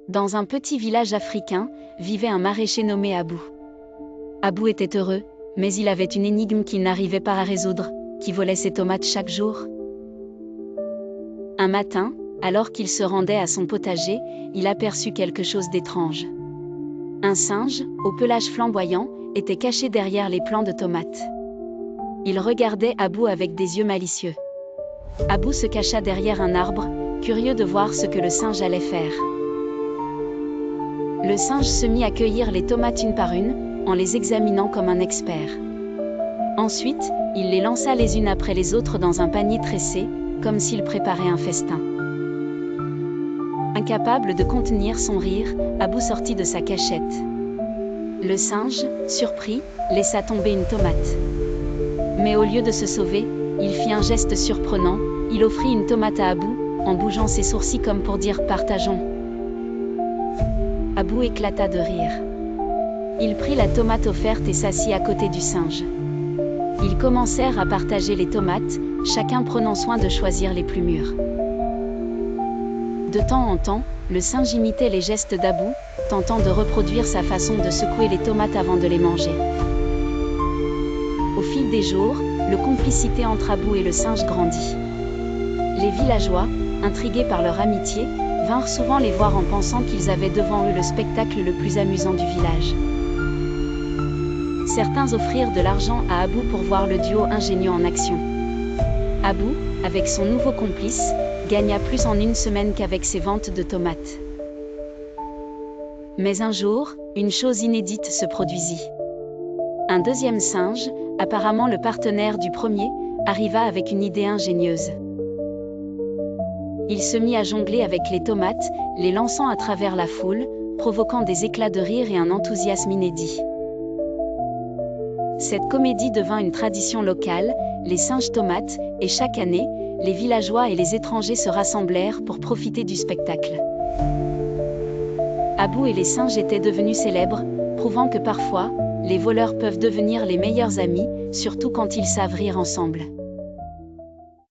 Dans un petit village africain, vivait un maraîcher nommé Abou. Abou était heureux, mais il avait une énigme qu'il n'arrivait pas à résoudre: qui volait ses tomates chaque jour? Un matin, alors qu'il se rendait à son potager, il aperçut quelque chose d'étrange. Un singe, au pelage flamboyant, était caché derrière les plants de tomates. Il regardait Abou avec des yeux malicieux. Abou se cacha derrière un arbre, curieux de voir ce que le singe allait faire. Le singe se mit à cueillir les tomates une par une, en les examinant comme un expert. Ensuite, il les lança les unes après les autres dans un panier tressé, comme s'il préparait un festin. Incapable de contenir son rire, Abou sortit de sa cachette. Le singe, surpris, laissa tomber une tomate. Mais au lieu de se sauver, il fit un geste surprenant: il offrit une tomate à Abou, en bougeant ses sourcils comme pour dire « partageons ». Abou éclata de rire. Il prit la tomate offerte et s'assit à côté du singe. Ils commencèrent à partager les tomates, chacun prenant soin de choisir les plus mûres. De temps en temps, le singe imitait les gestes d'Abou, tentant de reproduire sa façon de secouer les tomates avant de les manger. Au fil des jours, la complicité entre Abou et le singe grandit. Les villageois, intrigués par leur amitié, vinrent souvent les voir en pensant qu'ils avaient devant eux le spectacle le plus amusant du village. Certains offrirent de l'argent à Abou pour voir le duo ingénieux en action. Abou, avec son nouveau complice, gagna plus en une semaine qu'avec ses ventes de tomates. Mais un jour, une chose inédite se produisit. Un deuxième singe, apparemment le partenaire du premier, arriva avec une idée ingénieuse. Il se mit à jongler avec les tomates, les lançant à travers la foule, provoquant des éclats de rire et un enthousiasme inédit. Cette comédie devint une tradition locale, les singes tomates, et chaque année, les villageois et les étrangers se rassemblèrent pour profiter du spectacle. Abou et les singes étaient devenus célèbres, prouvant que parfois, les voleurs peuvent devenir les meilleurs amis, surtout quand ils savent rire ensemble.